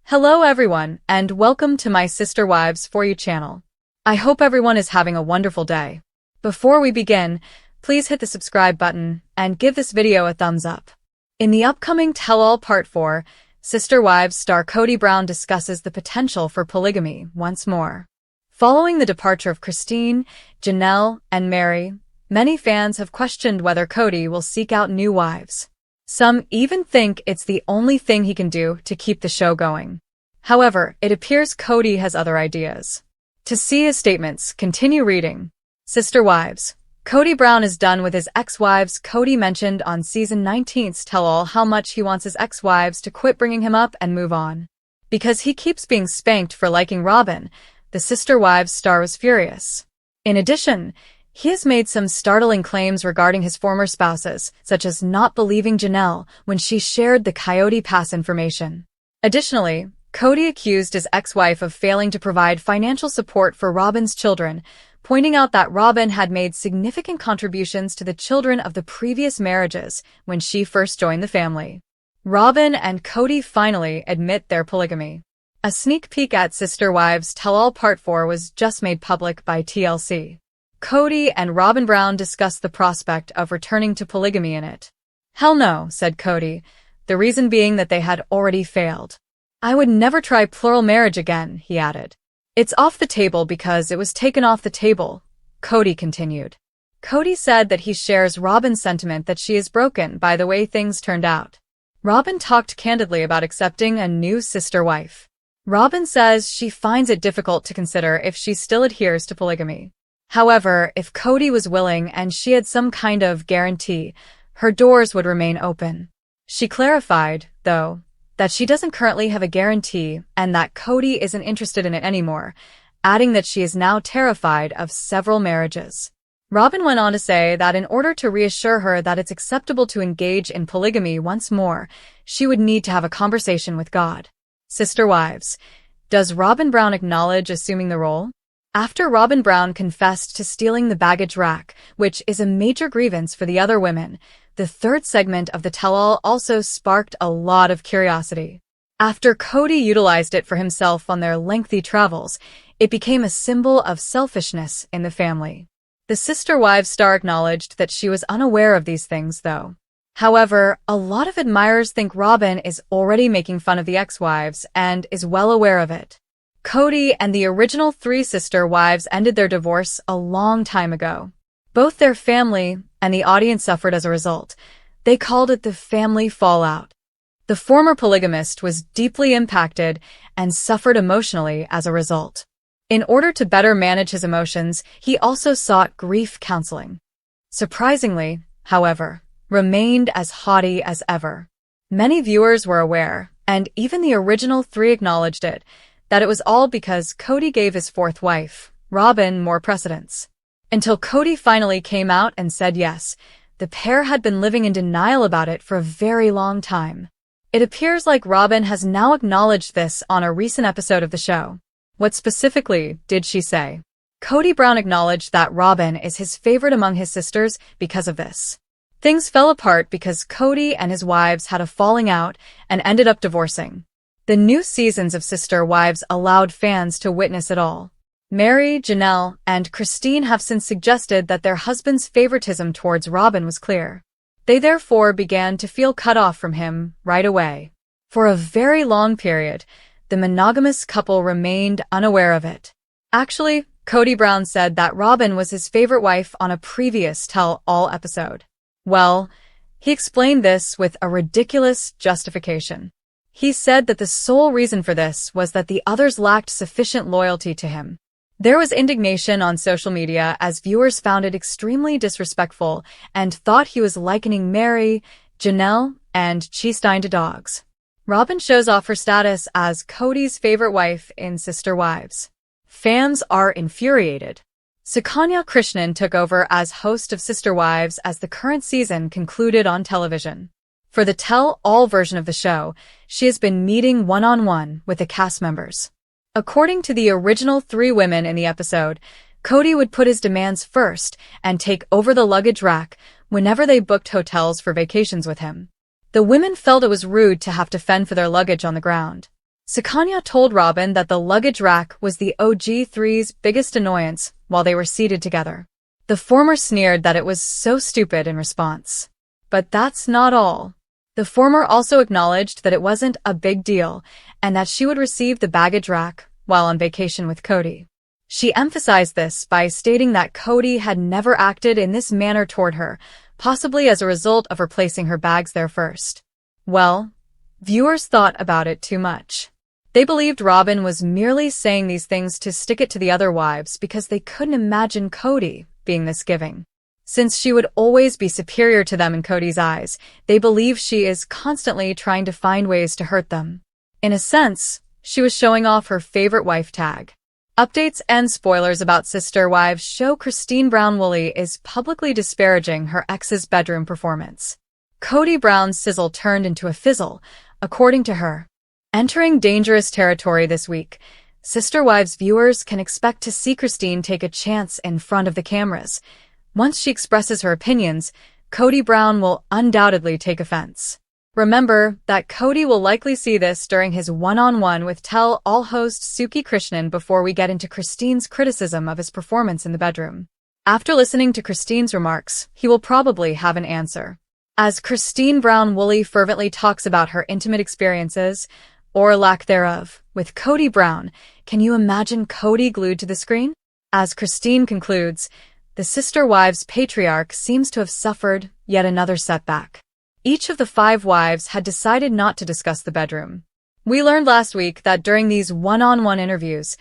Hello everyone, and welcome to my Sister Wives For You channel. I hope everyone is having a wonderful day. Before we begin, please hit the subscribe button and give this video a thumbs up. In the upcoming Tell-All Part 4, Sister Wives star Kody Brown discusses the potential for polygamy once more. Following the departure of Christine, Janelle, and Mary, many fans have questioned whether Kody will seek out new wives. Some even think it's the only thing he can do to keep the show going. However, it appears Kody has other ideas. To see his statements, continue reading. Sister Wives. Kody Brown is done with his ex-wives. Kody mentioned on season 19's Tell-All how much he wants his ex-wives to quit bringing him up and move on. Because he keeps being spanked for liking Robyn, the Sister Wives star was furious. In addition, he has made some startling claims regarding his former spouses, such as not believing Janelle when she shared the Coyote Pass information. Additionally, Kody accused his ex-wife of failing to provide financial support for Robyn's children, pointing out that Robyn had made significant contributions to the children of the previous marriages when she first joined the family. Robyn and Kody finally admit their polygamy. A sneak peek at Sister Wives Tell-All Part 4 was just made public by TLC. Kody and Robyn Brown discussed the prospect of returning to polygamy in it. "Hell no," said Kody, the reason being that they had already failed. "I would never try plural marriage again," he added. "It's off the table because it was taken off the table," Kody continued. Kody said that he shares Robyn's sentiment that she is broken by the way things turned out. Robyn talked candidly about accepting a new sister wife. Robyn says she finds it difficult to consider if she still adheres to polygamy. However, if Kody was willing and she had some kind of guarantee, her doors would remain open. She clarified, though, that she doesn't currently have a guarantee and that Kody isn't interested in it anymore, adding that she is now terrified of several marriages. Robyn went on to say that in order to reassure her that it's acceptable to engage in polygamy once more, she would need to have a conversation with God. Sister Wives. Does Robyn Brown acknowledge assuming the role? After Robyn Brown confessed to stealing the baggage rack, which is a major grievance for the other women, the third segment of the tell-all also sparked a lot of curiosity. After Kody utilized it for himself on their lengthy travels, it became a symbol of selfishness in the family. The Sister Wives star acknowledged that she was unaware of these things, though. However, a lot of admirers think Robyn is already making fun of the ex-wives and is well aware of it. Kody and the original three sister wives ended their divorce a long time ago. Both their family and the audience suffered as a result. They called it the family fallout. The former polygamist was deeply impacted and suffered emotionally as a result. In order to better manage his emotions, he also sought grief counseling. Surprisingly, however, remained as haughty as ever. Many viewers were aware, and even the original three acknowledged it, that it was all because Kody gave his fourth wife, Robyn, more precedence. Until Kody finally came out and said yes, the pair had been living in denial about it for a very long time. It appears like Robyn has now acknowledged this on a recent episode of the show. What specifically did she say? Kody Brown acknowledged that Robyn is his favorite among his sisters because of this. Things fell apart because Kody and his wives had a falling out and ended up divorcing. The new seasons of Sister Wives allowed fans to witness it all. Mary, Janelle, and Christine have since suggested that their husband's favoritism towards Robyn was clear. They therefore began to feel cut off from him right away. For a very long period, the monogamous couple remained unaware of it. Actually, Kody Brown said that Robyn was his favorite wife on a previous Tell-All episode. Well, he explained this with a ridiculous justification. He said that the sole reason for this was that the others lacked sufficient loyalty to him. There was indignation on social media as viewers found it extremely disrespectful and thought he was likening Mary, Janelle, and Christine to dogs. Robyn shows off her status as Kody's favorite wife in Sister Wives. Fans are infuriated. Sukanya Krishnan took over as host of Sister Wives as the current season concluded on television. For the Tell-All version of the show, she has been meeting one-on-one with the cast members. According to the original three women in the episode, Kody would put his demands first and take over the luggage rack whenever they booked hotels for vacations with him. The women felt it was rude to have to fend for their luggage on the ground. Sukanya told Robyn that the luggage rack was the OG3's biggest annoyance while they were seated together. The former sneered that it was so stupid in response. But that's not all. The former also acknowledged that it wasn't a big deal and that she would receive the baggage rack while on vacation with Kody. She emphasized this by stating that Kody had never acted in this manner toward her, possibly as a result of her placing her bags there first. Well, viewers thought about it too much. They believed Robyn was merely saying these things to stick it to the other wives because they couldn't imagine Kody being this giving. Since she would always be superior to them in Kody's eyes, they believe she is constantly trying to find ways to hurt them. In a sense, she was showing off her favorite wife tag. Updates and spoilers about Sister Wives show Christine Brown-Woolley is publicly disparaging her ex's bedroom performance. Kody Brown's sizzle turned into a fizzle, according to her. Entering dangerous territory this week, Sister Wives viewers can expect to see Christine take a chance in front of the cameras. Once she expresses her opinions, Kody Brown will undoubtedly take offense. Remember that Kody will likely see this during his one-on-one with tell-all host Suki Krishnan before we get into Christine's criticism of his performance in the bedroom. After listening to Christine's remarks, he will probably have an answer. As Christine Brown-Woolley fervently talks about her intimate experiences, or lack thereof, with Kody Brown, can you imagine Kody glued to the screen? As Christine concludes, the Sister Wives patriarch seems to have suffered yet another setback. Each of the 5 wives had decided not to discuss the bedroom. We learned last week that during these one-on-one interviews,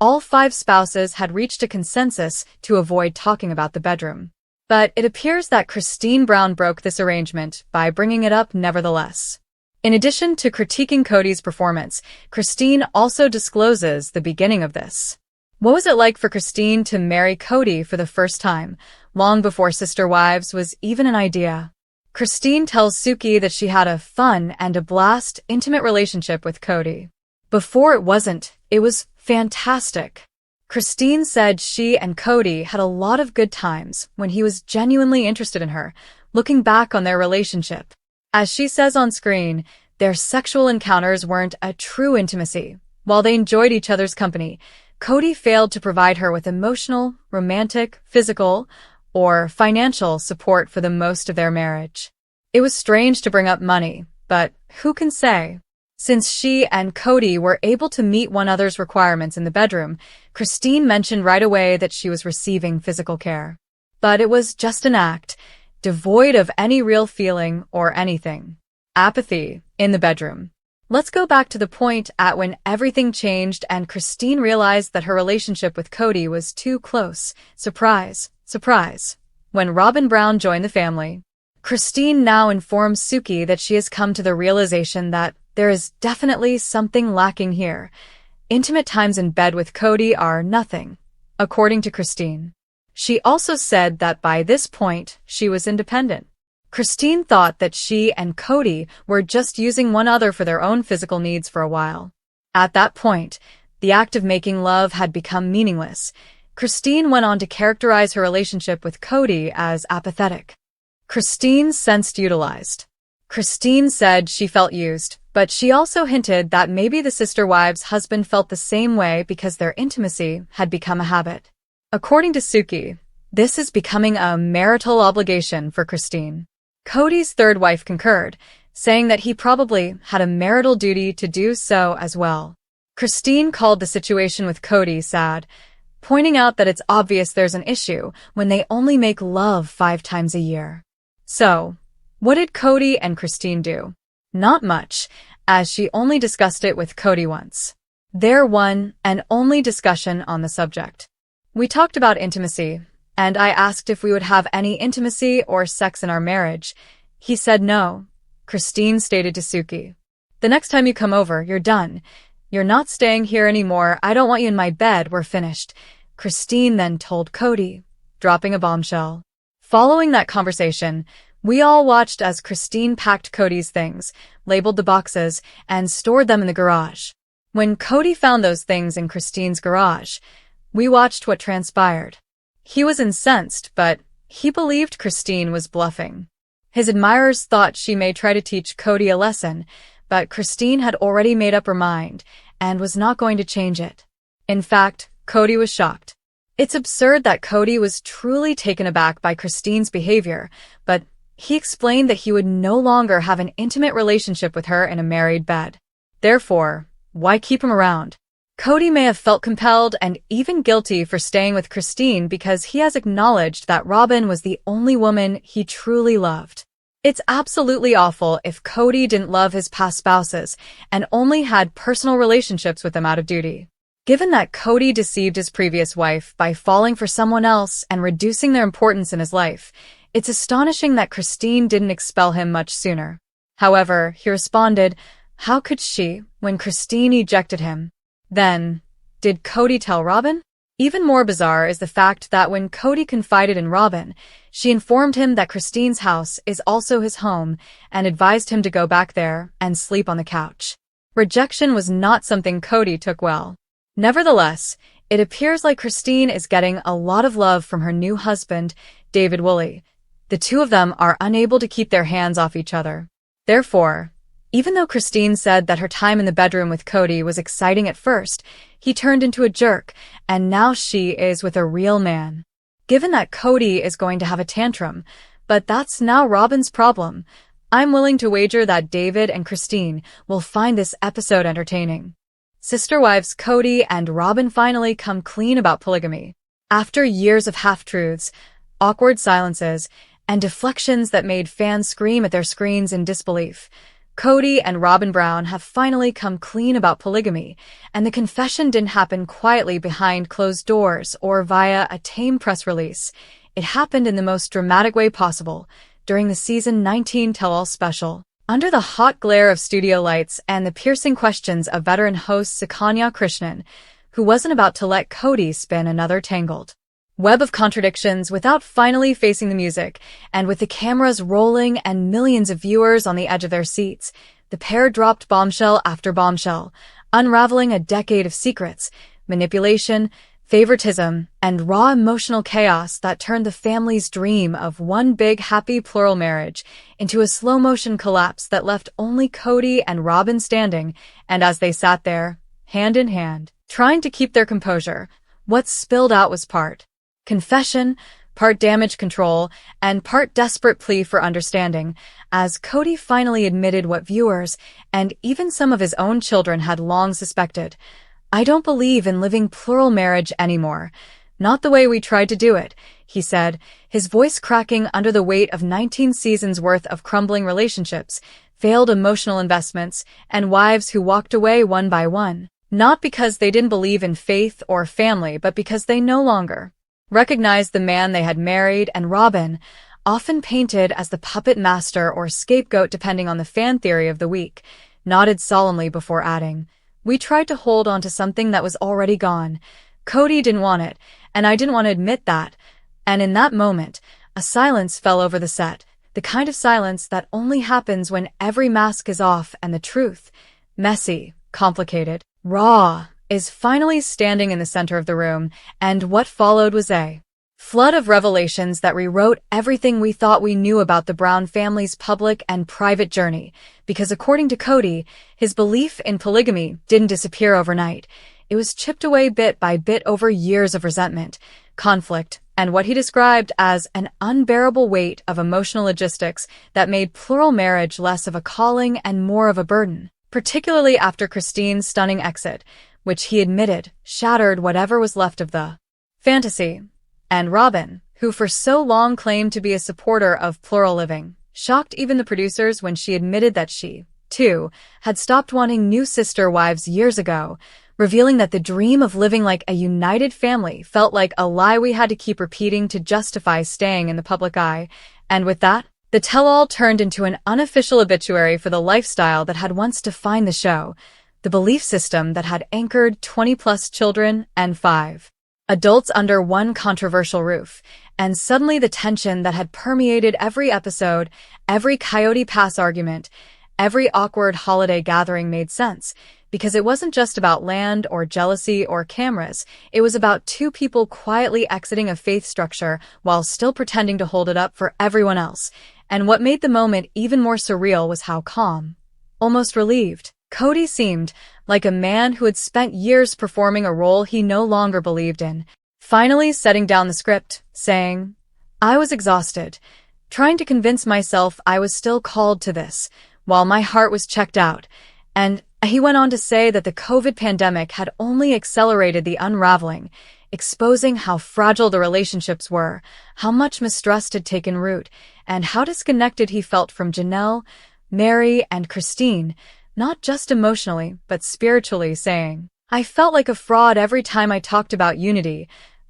all 5 spouses had reached a consensus to avoid talking about the bedroom. But it appears that Christine Brown broke this arrangement by bringing it up nevertheless. In addition to critiquing Kody's performance, Christine also discloses the beginning of this. What was it like for Christine to marry Kody for the first time, long before Sister Wives was even an idea? Christine tells Suki that she had a fun and a blast intimate relationship with Kody. Before it wasn't, it was fantastic. Christine said she and Kody had a lot of good times when he was genuinely interested in her, looking back on their relationship. As she says on screen, their sexual encounters weren't a true intimacy. While they enjoyed each other's company, Kody failed to provide her with emotional, romantic, physical, or financial support for the most of their marriage. It was strange to bring up money, but who can say? Since she and Kody were able to meet one another's requirements in the bedroom, Christine mentioned right away that she was receiving physical care. But it was just an act, devoid of any real feeling or anything. Apathy in the bedroom. Let's go back to the point at when everything changed and Christine realized that her relationship with Kody was too close. Surprise, surprise. When Robyn Brown joined the family, Christine now informs Suki that she has come to the realization that there is definitely something lacking here. Intimate times in bed with Kody are nothing, according to Christine. She also said that by this point, she was independent. Christine thought that she and Kody were just using one another for their own physical needs for a while. At that point, the act of making love had become meaningless. Christine went on to characterize her relationship with Kody as apathetic. Christine sensed utilized. Christine said she felt used, but she also hinted that maybe the Sister Wives' husband felt the same way because their intimacy had become a habit. According to Suki, this is becoming a marital obligation for Christine. Kody's third wife concurred, saying that he probably had a marital duty to do so as well. Christine called the situation with Kody sad, pointing out that it's obvious there's an issue when they only make love 5 times a year. So, what did Kody and Christine do? Not much, as she only discussed it with Kody once. Their one and only discussion on the subject. We talked about intimacy, and I asked if we would have any intimacy or sex in our marriage. He said no, Christine stated to Suki. The next time you come over, you're done. You're not staying here anymore. I don't want you in my bed. We're finished. Christine then told Kody, dropping a bombshell. Following that conversation, we all watched as Christine packed Kody's things, labeled the boxes, and stored them in the garage. When Kody found those things in Christine's garage, we watched what transpired. He was incensed, but he believed Christine was bluffing. His admirers thought she may try to teach Kody a lesson, but Christine had already made up her mind and was not going to change it. In fact, Kody was shocked. It's absurd that Kody was truly taken aback by Christine's behavior, but he explained that he would no longer have an intimate relationship with her in a married bed. Therefore, why keep him around? Kody may have felt compelled and even guilty for staying with Christine because he has acknowledged that Robyn was the only woman he truly loved. It's absolutely awful if Kody didn't love his past spouses and only had personal relationships with them out of duty. Given that Kody deceived his previous wife by falling for someone else and reducing their importance in his life, it's astonishing that Christine didn't expel him much sooner. However, he responded, how could she, when Christine ejected him? Then, did Kody tell Robyn? Even more bizarre is the fact that when Kody confided in Robyn, she informed him that Christine's house is also his home and advised him to go back there and sleep on the couch. Rejection was not something Kody took well. Nevertheless, it appears like Christine is getting a lot of love from her new husband, David Woolley. The two of them are unable to keep their hands off each other. Therefore, even though Christine said that her time in the bedroom with Kody was exciting at first, he turned into a jerk, and now she is with a real man. Given that Kody is going to have a tantrum, but that's now Robyn's problem, I'm willing to wager that David and Christine will find this episode entertaining. Sister wives Kody and Robyn finally come clean about polygamy. After years of half-truths, awkward silences, and deflections that made fans scream at their screens in disbelief, Kody and Robyn Brown have finally come clean about polygamy, and the confession didn't happen quietly behind closed doors or via a tame press release. It happened in the most dramatic way possible, during the Season 19 Tell-All special. Under the hot glare of studio lights and the piercing questions of veteran host Sukanya Krishnan, who wasn't about to let Kody spin another tangled web of contradictions without finally facing the music, and with the cameras rolling and millions of viewers on the edge of their seats, the pair dropped bombshell after bombshell, unraveling a decade of secrets, manipulation, favoritism, and raw emotional chaos that turned the family's dream of one big happy plural marriage into a slow-motion collapse that left only Kody and Robyn standing, and as they sat there, hand in hand, trying to keep their composure, what spilled out was part confession, part damage control, and part desperate plea for understanding, as Kody finally admitted what viewers, and even some of his own children had long suspected. I don't believe in living plural marriage anymore. Not the way we tried to do it, he said, his voice cracking under the weight of 19 seasons worth of crumbling relationships, failed emotional investments, and wives who walked away one by one. Not because they didn't believe in faith or family, but because they no longer recognized the man they had married. And Robyn, often painted as the puppet master or scapegoat depending on the fan theory of the week, nodded solemnly before adding, we tried to hold on to something that was already gone. Kody didn't want it, and I didn't want to admit that. And in that moment, a silence fell over the set, the kind of silence that only happens when every mask is off and the truth, messy, complicated, raw, is finally standing in the center of the room, and what followed was a flood of revelations that rewrote everything we thought we knew about the Brown family's public and private journey, because according to Kody, his belief in polygamy didn't disappear overnight. It was chipped away bit by bit over years of resentment, conflict, and what he described as an unbearable weight of emotional logistics that made plural marriage less of a calling and more of a burden, particularly after Christine's stunning exit, which he admitted shattered whatever was left of the fantasy. And Robyn, who for so long claimed to be a supporter of plural living, shocked even the producers when she admitted that she, too, had stopped wanting new sister wives years ago, revealing that the dream of living like a united family felt like a lie we had to keep repeating to justify staying in the public eye. And with that, the tell-all turned into an unofficial obituary for the lifestyle that had once defined the show, the belief system that had anchored 20-plus children and 5 adults under one controversial roof, and suddenly the tension that had permeated every episode, every Coyote Pass argument, every awkward holiday gathering made sense, because it wasn't just about land or jealousy or cameras, it was about two people quietly exiting a faith structure while still pretending to hold it up for everyone else. And what made the moment even more surreal was how calm almost relieved. Kody seemed like a man who had spent years performing a role he no longer believed in, finally setting down the script, saying, "I was exhausted, trying to convince myself I was still called to this, while my heart was checked out." And he went on to say that the COVID pandemic had only accelerated the unraveling, exposing how fragile the relationships were, how much mistrust had taken root, and how disconnected he felt from Janelle, Mary, and Christine, not just emotionally, but spiritually, saying, "I felt like a fraud every time I talked about unity,"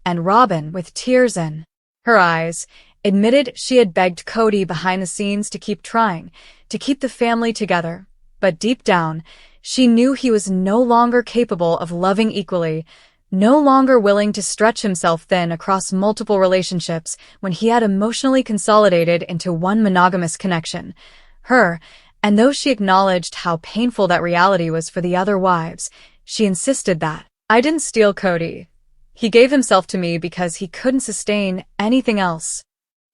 and Robyn, with tears in her eyes, admitted she had begged Kody behind the scenes to keep trying, to keep the family together. But deep down, she knew he was no longer capable of loving equally, no longer willing to stretch himself thin across multiple relationships when he had emotionally consolidated into one monogamous connection, her. And though she acknowledged how painful that reality was for the other wives, she insisted that, "I didn't steal Kody. He gave himself to me because he couldn't sustain anything else."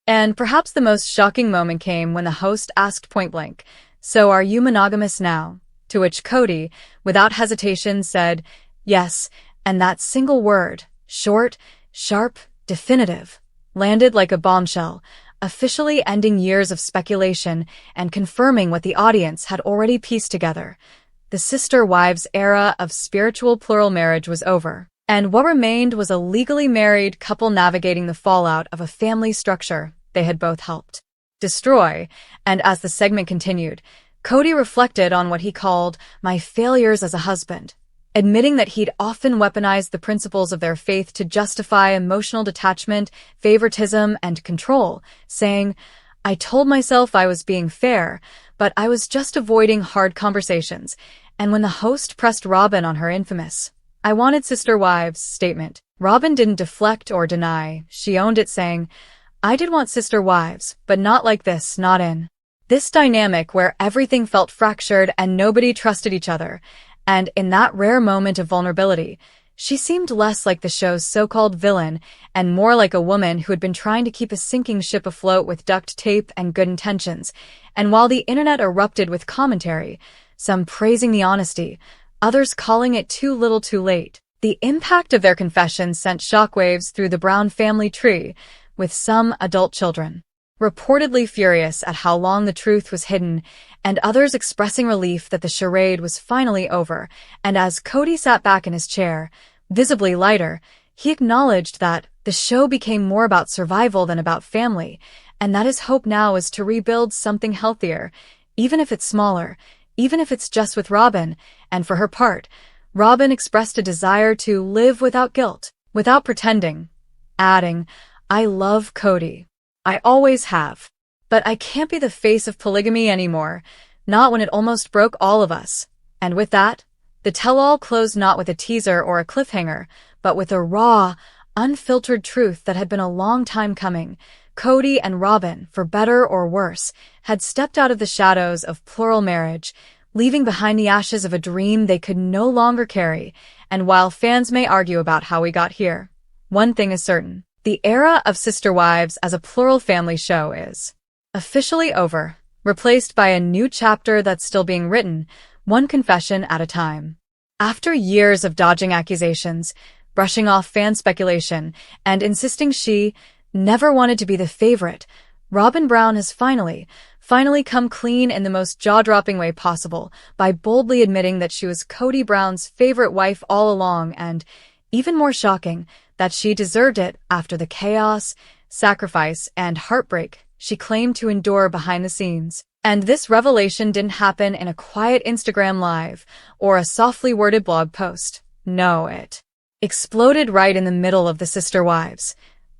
And perhaps the most shocking moment came when the host asked point-blank, "So are you monogamous now?" To which Kody, without hesitation, said, "Yes," and that single word, short, sharp, definitive, landed like a bombshell, officially ending years of speculation and confirming what the audience had already pieced together. The sister wives era of spiritual plural marriage was over, and what remained was a legally married couple navigating the fallout of a family structure they had both helped destroy. And as the segment continued, Kody reflected on what he called "my failures as a husband," admitting that he'd often weaponized the principles of their faith to justify emotional detachment, favoritism, and control, saying, "I told myself I was being fair, but I was just avoiding hard conversations." And when the host pressed Robyn on her infamous, "I wanted sister wives" statement, Robyn didn't deflect or deny. She owned it, saying, "I did want sister wives, but not like this, not in this dynamic where everything felt fractured and nobody trusted each other." And in that rare moment of vulnerability, she seemed less like the show's so-called villain and more like a woman who had been trying to keep a sinking ship afloat with duct tape and good intentions. And while the internet erupted with commentary, some praising the honesty, others calling it too little too late, the impact of their confessions sent shockwaves through the Brown family tree, with some adult children reportedly furious at how long the truth was hidden, and others expressing relief that the charade was finally over. And as Kody sat back in his chair, visibly lighter, he acknowledged that the show became more about survival than about family, and that his hope now is to rebuild something healthier, even if it's smaller, even if it's just with Robyn. And for her part, Robyn expressed a desire to live without guilt, without pretending, adding, "I love Kody. I always have. But I can't be the face of polygamy anymore, not when it almost broke all of us." And with that, the tell-all closed not with a teaser or a cliffhanger, but with a raw, unfiltered truth that had been a long time coming. Kody and Robyn, for better or worse, had stepped out of the shadows of plural marriage, leaving behind the ashes of a dream they could no longer carry. And while fans may argue about how we got here, one thing is certain. The era of sister wives as a plural family show is officially over, replaced by a new chapter that's still being written, one confession at a time. After years of dodging accusations, brushing off fan speculation, and insisting she never wanted to be the favorite, Robyn Brown has finally come clean in the most jaw-dropping way possible by boldly admitting that she was Kody Brown's favorite wife all along, and, even more shocking, that she deserved it after the chaos, sacrifice, and heartbreak she claimed to endure behind the scenes. And this revelation didn't happen in a quiet Instagram live or a softly worded blog post. No, it exploded right in the middle of the Sister Wives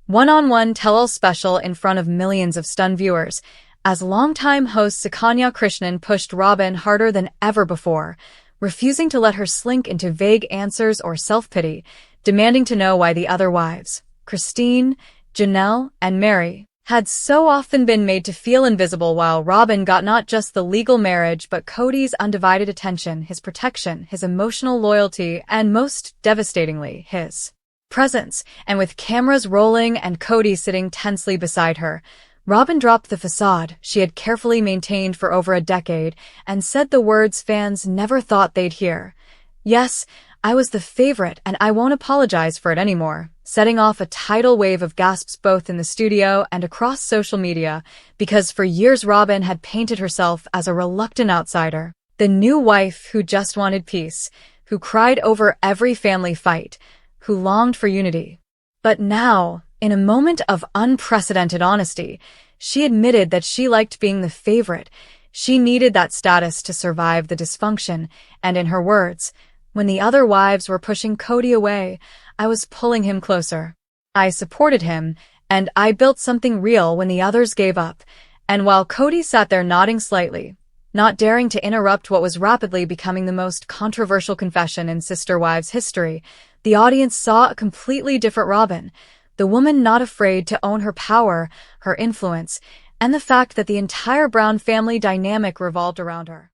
one-on-one tell-all special in front of millions of stunned viewers, as longtime host Sukanya Krishnan pushed Robyn harder than ever before, refusing to let her slink into vague answers or self-pity, demanding to know why the other wives, Christine, Janelle, and Mary, had so often been made to feel invisible, while Robyn got not just the legal marriage but Kody's undivided attention, his protection, his emotional loyalty, and most devastatingly, his presence. And with cameras rolling and Kody sitting tensely beside her, Robyn dropped the facade she had carefully maintained for over a decade and said the words fans never thought they'd hear. "Yes, I was the favorite and I won't apologize for it anymore," setting off a tidal wave of gasps both in the studio and across social media, because for years Robyn had painted herself as a reluctant outsider, the new wife who just wanted peace, who cried over every family fight, who longed for unity. But now, in a moment of unprecedented honesty, she admitted that she liked being the favorite. She needed that status to survive the dysfunction, and in her words, "When the other wives were pushing Kody away, I was pulling him closer. I supported him, and I built something real when the others gave up." And while Kody sat there nodding slightly, not daring to interrupt what was rapidly becoming the most controversial confession in Sister Wives history, the audience saw a completely different Robyn, the woman not afraid to own her power, her influence, and the fact that the entire Brown family dynamic revolved around her.